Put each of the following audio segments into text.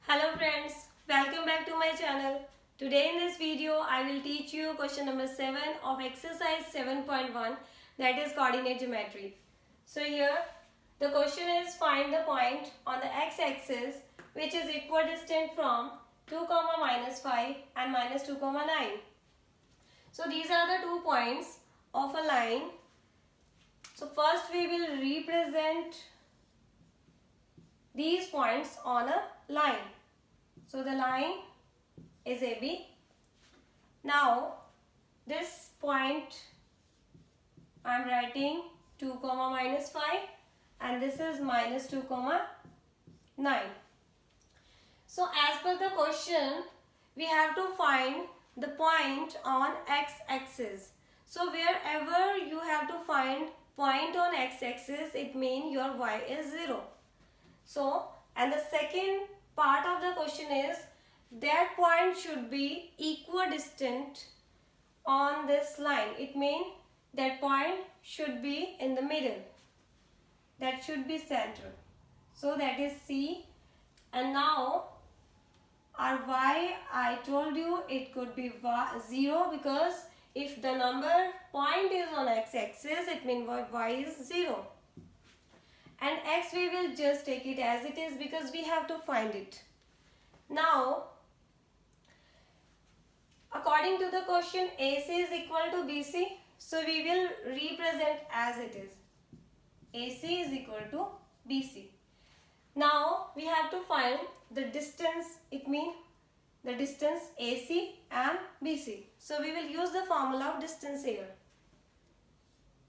Hello friends, welcome back to my channel. Today in this video I will teach you question number 7 of exercise 7.1, that is coordinate geometry. So here the question is find the point on the x-axis which is equidistant from 2, minus 5 and minus 2, 9. So these are the 2 points of a line. So first we will represent these points on a line. So the line is AB. Now this point I am writing 2, minus 5 and this is minus 2, 9. So as per the question we have to find the point on x-axis. So wherever you have to find point on x-axis, it means your y is 0. So, and the second part of the question is that point should be equidistant on this line. It means that point should be in the middle. That should be center. So that is C. And now our y, I told you it could be 0 because if the number point is on x-axis, it means y is 0. And x we will just take it as it is because we have to find it. Now, according to the question, AC is equal to BC. So we will represent as it is. AC is equal to BC. Now we have to find the distance. It means the distance AC and BC. So we will use the formula of distance here.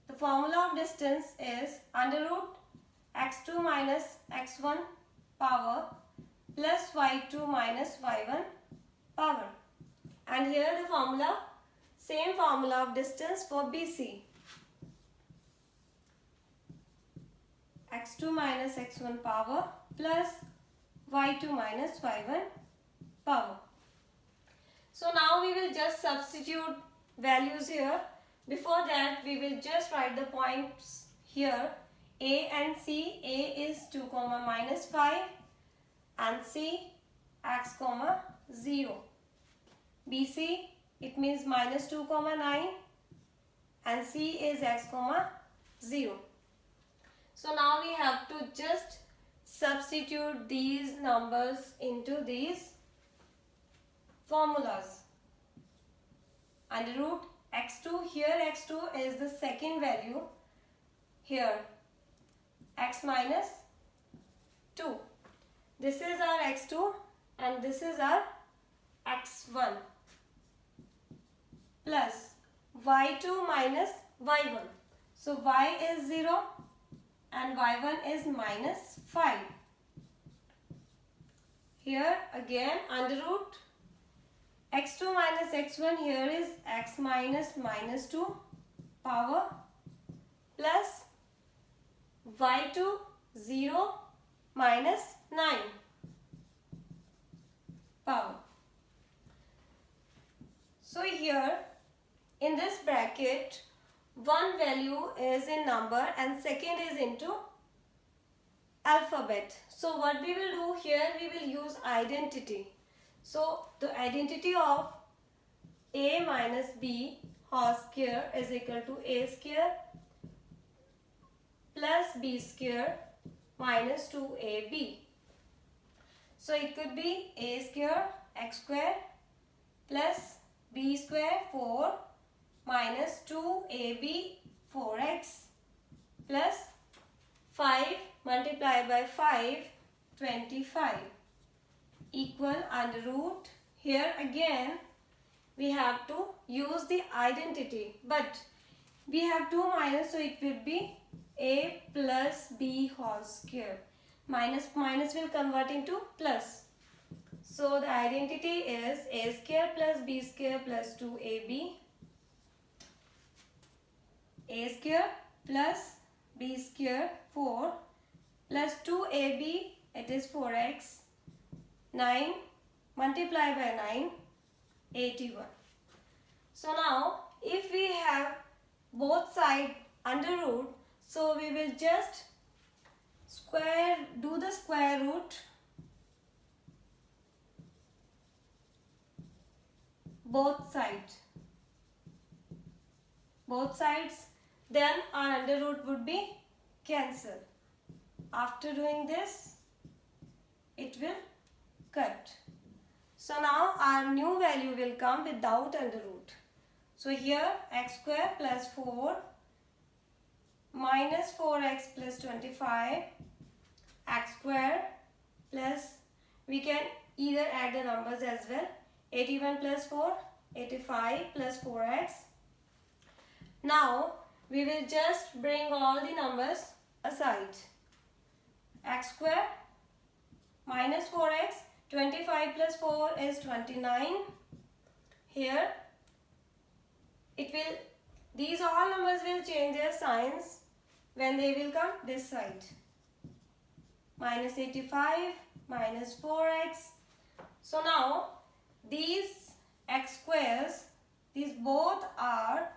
The formula of distance is under root x2 minus x1 power plus y2 minus y1 power. And here the formula, same formula of distance for BC. x2 minus x1 power plus y2 minus y1 power. So now we will just substitute values here. Before that we will just write the points here. A and C. A is 2, minus 5 and C x, 0. BC, it means minus 2, 9 and C is x, 0. So now we have to just substitute these numbers into these formulas. Under root x2, here x2 is the second value, here x minus 2. This is our x2 and this is our x1 plus y2 minus y1. So y is 0 and y1 is minus 5. Here again under root x2 minus x1, here is x minus minus 2 power plus y2 0 minus 9 power. So here in this bracket one value is in number and second is into alphabet. So what we will do here, we will use identity. So the identity of a minus b whole square is equal to a square plus b square minus 2ab. So it could be a square x square plus b square 4 minus 2ab 4x plus 5 multiplied by 5 25 equal under root. Here again we have to use the identity, but we have 2 minus, so it will be a plus b whole square. Minus will convert into plus. So the identity is a square plus b square plus 2ab. A square plus b square 4 plus 2ab, it is 4x. 9 multiplied by 9, 81. So now if we have both sides under root, so we will just do the square root both sides. Then our under root would be cancelled. After doing this, it will cut. So now our new value will come without under root. So here x square plus 4 minus 4x plus 25 x square plus, we can either add the numbers as well, 81 plus 4, 85 plus 4x. Now we will just bring all the numbers aside. X square minus 4x, 25 plus 4 is 29. Here it will, these all numbers will change their signs when they will come this side. Minus 85 minus 4x. So now these x squares, these both are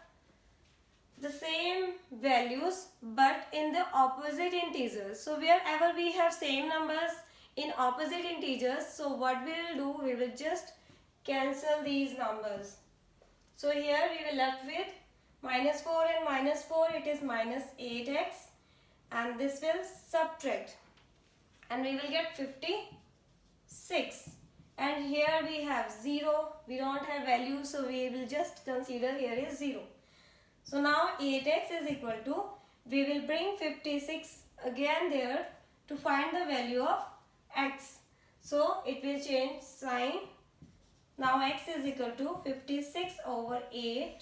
the same values but in the opposite integers. So wherever we have same numbers in opposite integers, so what we will do, we will just cancel these numbers. So here we will left with minus 4 and minus 4, it is minus 8x, and this will subtract and we will get 56. And here we have 0, we don't have value, so we will just consider here is 0. So now 8x is equal to, we will bring 56 again there to find the value of x. So it will change sign. Now x is equal to 56 over 8.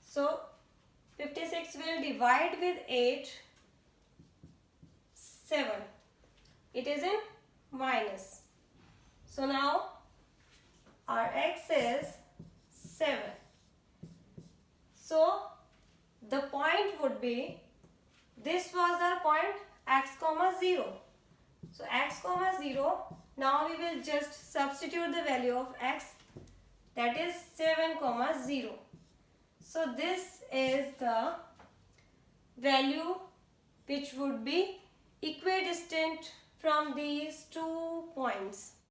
So 56 will divide with 8, 7. It is in minus. So now our x is 7. So the point would be, this was our point x comma 0. So x comma 0, now we will just substitute the value of x, that is 7 comma 0. So this is the value which would be equidistant from these 2 points.